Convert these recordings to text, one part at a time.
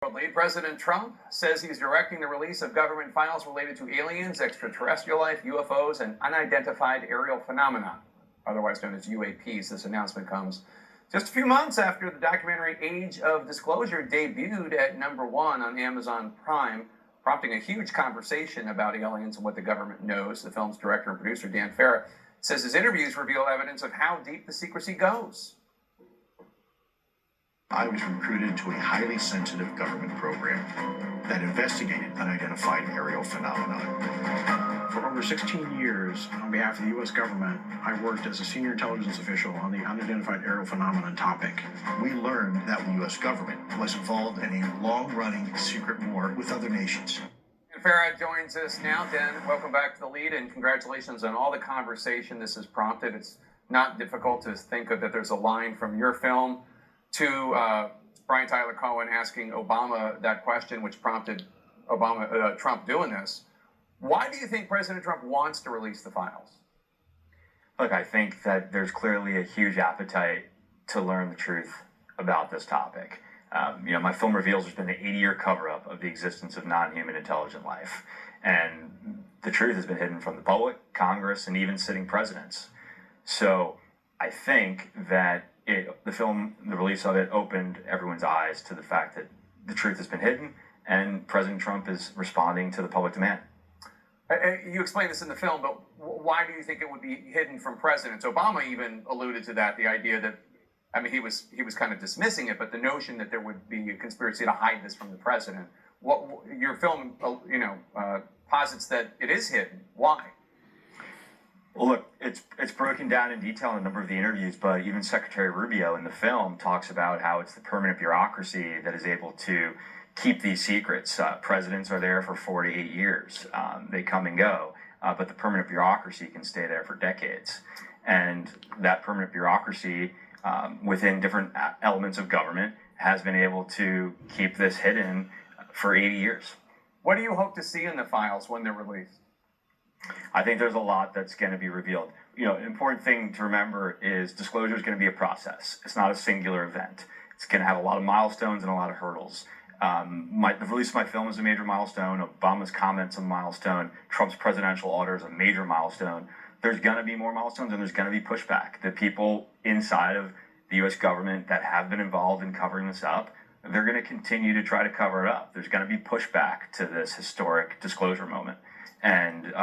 President Trump says he's directing the release of government files related to aliens, extraterrestrial life, UFOs, and unidentified aerial phenomena, otherwise known as UAPs. This announcement comes just a few months after the documentary Age of Disclosure debuted at #1 on Amazon Prime, prompting a huge conversation about aliens and what the government knows. The film's director and producer, Farah, says his interviews reveal evidence of how deep the secrecy goes. I was recruited to a highly sensitive government program that investigated unidentified aerial phenomena. For over 16 years, on behalf of the U.S. government, I worked as a senior intelligence official on the unidentified aerial phenomenon topic. We learned that the U.S. government was involved in a long-running secret war with other nations. Farah joins us now. Dan, welcome back to The Lead, and congratulations on all the conversation this has prompted. It's not difficult to think of that there's a line from your film to Brian Tyler Cohen asking Obama that question, which prompted Trump doing this. Why do you think President Trump wants to release the files? Look, I think that there's clearly a huge appetite to learn the truth about this topic. My film reveals there's been an 80-year cover-up of the existence of non-human intelligent life. And the truth has been hidden from the public, Congress, and even sitting presidents. So I think that the release of it opened everyone's eyes to the fact that the truth has been hidden, and President Trump is responding to the public demand. You explain this in the film, but why do you think it would be hidden from presidents? Obama even alluded to that, the idea that, he was kind of dismissing it, but the notion that there would be a conspiracy to hide this from the president. Your film, posits that it is hidden. Why? Well, look, it's broken down in detail in a number of the interviews, but even Secretary Rubio in the film talks about how it's the permanent bureaucracy that is able to keep these secrets. Presidents are there for 4 to 8 years. They come and go, but the permanent bureaucracy can stay there for decades. And that permanent bureaucracy within different elements of government has been able to keep this hidden for 80 years. What do you hope to see in the files when they're released? I think there's a lot that's going to be revealed. An important thing to remember is disclosure is going to be a process. It's not a singular event. It's going to have a lot of milestones and a lot of hurdles. The release of my film is a major milestone. Obama's comments on the milestone. Trump's presidential order is a major milestone. There's going to be more milestones, and there's going to be pushback. The people inside of the U.S. government that have been involved in covering this up, they're going to continue to try to cover it up. There's going to be pushback to this historic disclosure moment. And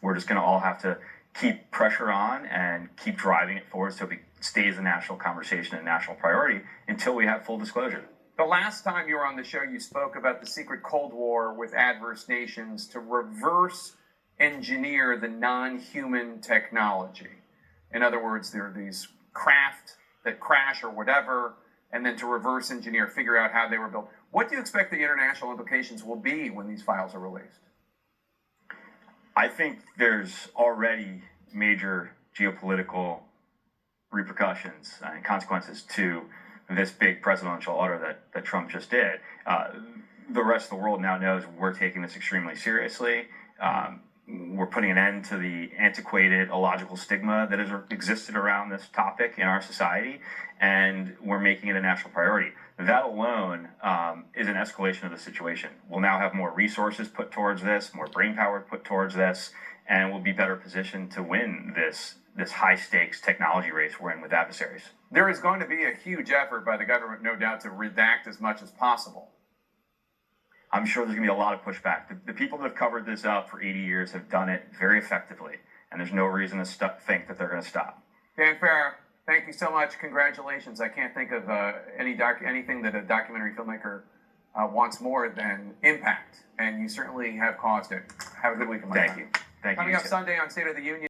we're just going to all have to keep pressure on and keep driving it forward so it stays a national conversation and national priority until we have full disclosure. The last time you were on the show, you spoke about the secret Cold War with adverse nations to reverse engineer the non-human technology. In other words, there are these craft that crash or whatever, and then to reverse engineer, figure out how they were built. What do you expect the international implications will be when these files are released? I think there's already major geopolitical repercussions and consequences to this big presidential order that Trump just did. The rest of the world now knows we're taking this extremely seriously. We're putting an end to the antiquated, illogical stigma that has existed around this topic in our society, and we're making it a national priority. That alone is an escalation of the situation. We'll now have more resources put towards this, more brainpower put towards this, and we'll be better positioned to win this high-stakes technology race we're in with adversaries. There is going to be a huge effort by the government, no doubt, to redact as much as possible. I'm sure there's going to be a lot of pushback. The people that have covered this up for 80 years have done it very effectively, and there's no reason to think that they're going to stop. Farah, thank you so much. Congratulations. I can't think of anything that a documentary filmmaker wants more than impact, and you certainly have caused it. Have a good weekend. Thank you. Coming up Sunday on State of the Union.